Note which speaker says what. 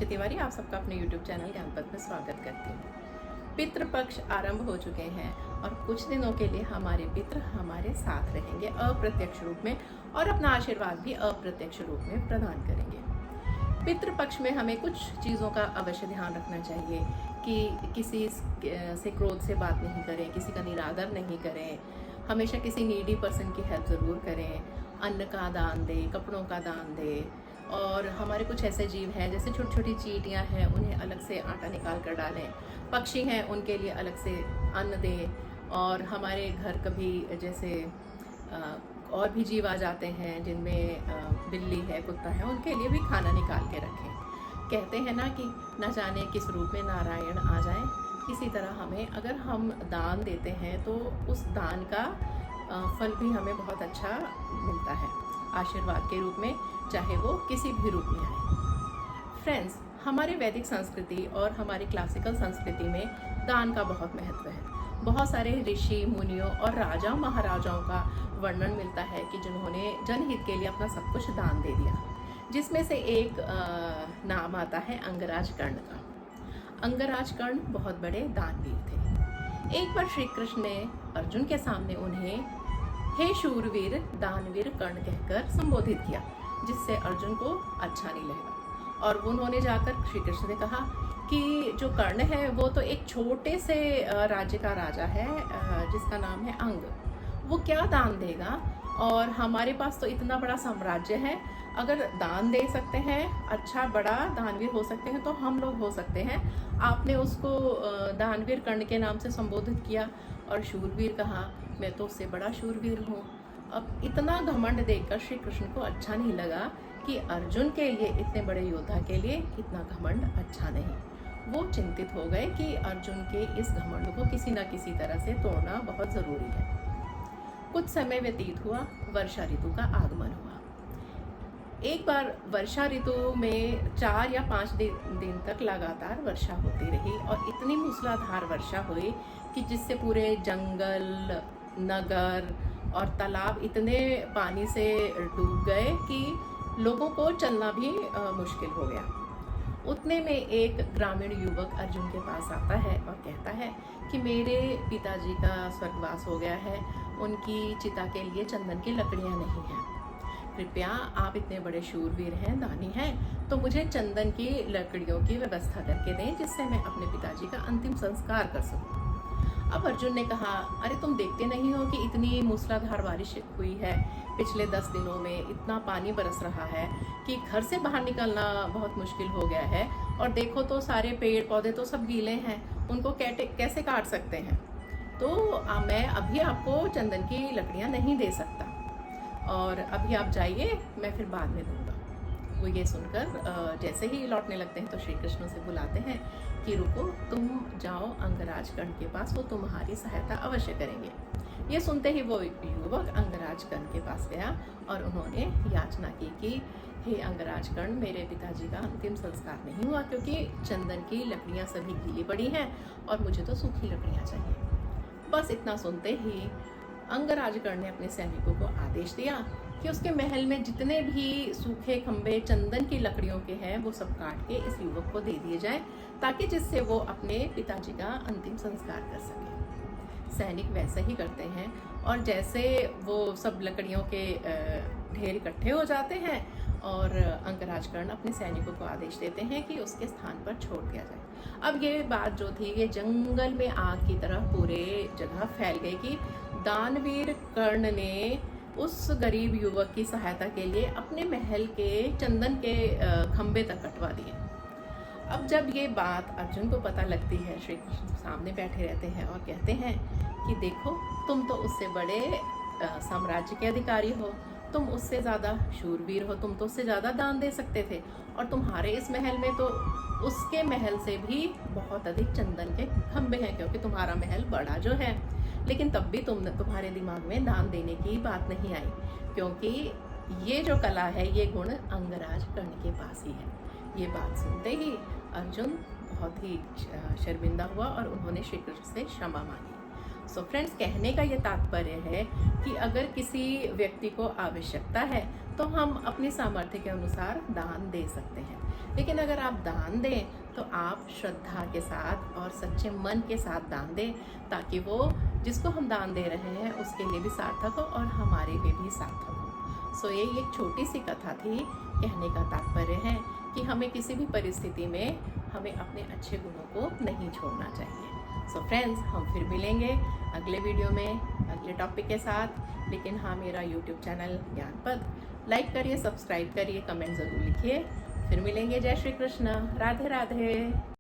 Speaker 1: मीनाक्षी तिवारी आप सबका अपने YouTube चैनल ज्ञानपथ में स्वागत करती हूँ। पितृपक्ष आरंभ हो चुके हैं और कुछ दिनों के लिए हमारे पितृ हमारे साथ रहेंगे अप्रत्यक्ष रूप में और अपना आशीर्वाद भी अप्रत्यक्ष रूप में प्रदान करेंगे। पितृपक्ष में हमें कुछ चीज़ों का अवश्य ध्यान रखना चाहिए कि किसी से क्रोध से बात नहीं करें, किसी का निरादर नहीं करें, हमेशा किसी नीडी पर्सन की हेल्प ज़रूर करें, अन्न का दान दें, कपड़ों का दान दें। और हमारे कुछ ऐसे जीव हैं जैसे छोटी छोटी चींटियाँ हैं, उन्हें अलग से आटा निकाल कर डालें, पक्षी हैं उनके लिए अलग से अन्न दें। और हमारे घर कभी जैसे और भी जीव आ जाते हैं जिनमें बिल्ली है, कुत्ता है, उनके लिए भी खाना निकाल के रखें। कहते हैं ना कि न जाने किस रूप में नारायण आ जाएं, इसी तरह हमें अगर हम दान देते हैं तो उस दान का फल भी हमें बहुत अच्छा मिलता है आशीर्वाद के रूप में, चाहे वो किसी भी रूप में आए। फ्रेंड्स, हमारे वैदिक संस्कृति और हमारी क्लासिकल संस्कृति में दान का बहुत महत्व है। बहुत सारे ऋषि मुनियों और राजा महाराजाओं का वर्णन मिलता है कि जिन्होंने जनहित के लिए अपना सब कुछ दान दे दिया, जिसमें से एक नाम आता है अंगराज कर्ण का। अंगराज कर्ण बहुत बड़े दानवीर थे। एक बार श्री कृष्ण ने अर्जुन के सामने उन्हें हे शूरवीर दानवीर कर्ण कहकर संबोधित किया, जिससे अर्जुन को अच्छा नहीं लगा। और उन्होंने जाकर श्री कृष्ण ने कहा कि जो कर्ण है वो तो एक छोटे से राज्य का राजा है जिसका नाम है अंग, वो क्या दान देगा, और हमारे पास तो इतना बड़ा साम्राज्य है, अगर दान दे सकते हैं, अच्छा बड़ा दानवीर हो सकते हैं, तो हम लोग हो सकते हैं। आपने उसको दानवीर कर्ण के नाम से संबोधित किया और शूरवीर कहा, मैं तो उससे बड़ा शूरवीर हूँ। अब इतना घमंड देखकर श्री कृष्ण को अच्छा नहीं लगा कि अर्जुन के लिए, इतने बड़े योद्धा के लिए इतना घमंड अच्छा नहीं। वो चिंतित हो गए कि अर्जुन के इस घमंड को किसी न किसी तरह से तोड़ना बहुत ज़रूरी है। कुछ समय व्यतीत हुआ, वर्षा ऋतु का आगमन हुआ। एक बार वर्षा ऋतु में 4 या 5 दिन तक लगातार वर्षा होती रही और इतनी मूसलाधार वर्षा हुई कि जिससे पूरे जंगल, नगर और तालाब इतने पानी से डूब गए कि लोगों को चलना भी मुश्किल हो गया। उतने में एक ग्रामीण युवक अर्जुन के पास आता है और कहता है कि मेरे पिताजी का स्वर्गवास हो गया है, उनकी चिता के लिए चंदन की लकड़ियां नहीं हैं। कृपया आप इतने बड़े शूरवीर हैं, दानी हैं, तो मुझे चंदन की लकड़ियों की व्यवस्था करके दें जिससे मैं अपने पिताजी का अंतिम संस्कार कर सकूं। अब अर्जुन ने कहा, अरे तुम देखते नहीं हो कि इतनी मूसलाधार बारिश हुई है, पिछले 10 दिनों में इतना पानी बरस रहा है कि घर से बाहर निकलना बहुत मुश्किल हो गया है, और देखो तो सारे पेड़ पौधे तो सब गीले हैं, उनको कैसे काट सकते हैं, तो मैं अभी आपको चंदन की लकड़ियाँ नहीं दे सकता, और अभी आप जाइए, मैं फिर बाद में दूंगा। वो ये सुनकर जैसे ही लौटने लगते हैं तो श्री कृष्ण से बुलाते हैं कि रुको, तुम जाओ अंगराज कर्ण के पास, वो तुम्हारी सहायता अवश्य करेंगे। ये सुनते ही वो युवक अंगराज कर्ण के पास गया और उन्होंने याचना की कि हे अंगराज कर्ण, मेरे पिताजी का अंतिम संस्कार नहीं हुआ क्योंकि चंदन की लकड़ियाँ सभी गीली पड़ी हैं और मुझे तो सूखी लकड़ियाँ चाहिए। बस इतना सुनते ही अंगराज कर्ण ने अपने सैनिकों को आदेश दिया कि उसके महल में जितने भी सूखे खंभे चंदन की लकड़ियों के हैं वो सब काट के इस युवक को दे दिए जाएं, ताकि जिससे वो अपने पिताजी का अंतिम संस्कार कर सके। सैनिक वैसे ही करते हैं और जैसे वो सब लकड़ियों के ढेर इकट्ठे हो जाते हैं और अंगराज कर्ण अपने सैनिकों को आदेश देते हैं कि उसके स्थान पर छोड़ दिया जाए। अब ये बात जो थी ये जंगल में आग की तरह पूरे जगह फैल गई कि दानवीर कर्ण ने उस गरीब युवक की सहायता के लिए अपने महल के चंदन के खंभे तक कटवा दिए। अब जब ये बात अर्जुन को पता लगती है, श्री कृष्ण सामने बैठे रहते हैं और कहते हैं कि देखो, तुम तो उससे बड़े साम्राज्य के अधिकारी हो, तुम उससे ज़्यादा शूरवीर हो, तुम तो उससे ज़्यादा दान दे सकते थे, और तुम्हारे इस महल में तो उसके महल से भी बहुत अधिक चंदन के खंभे हैं क्योंकि तुम्हारा महल बड़ा जो है। लेकिन तब भी तुम्हारे दिमाग में दान देने की बात नहीं आई, क्योंकि ये जो कला है, ये गुण अंगराज कर्ण के पास ही है। ये बात सुनते ही अर्जुन बहुत ही शर्मिंदा हुआ और उन्होंने श्री कृष्ण से क्षमा मांगी। सो फ्रेंड्स, कहने का ये तात्पर्य है कि अगर किसी व्यक्ति को आवश्यकता है तो हम अपनी सामर्थ्य के अनुसार दान दे सकते हैं। लेकिन अगर आप दान दें तो आप श्रद्धा के साथ और सच्चे मन के साथ दान दें, ताकि वो जिसको हम दान दे रहे हैं उसके लिए भी सार्थक हो और हमारे लिए भी सार्थक हो। सो ये एक छोटी सी कथा थी। कहने का तात्पर्य है कि हमें किसी भी परिस्थिति में हमें अपने अच्छे गुणों को नहीं छोड़ना चाहिए। सो फ्रेंड्स, हम फिर मिलेंगे अगले वीडियो में अगले टॉपिक के साथ। लेकिन हाँ, मेरा यूट्यूब चैनल ज्ञानपथ लाइक करिए, सब्सक्राइब करिए, कमेंट ज़रूर लिखिए। फिर मिलेंगे। जय श्री कृष्ण, राधे राधे।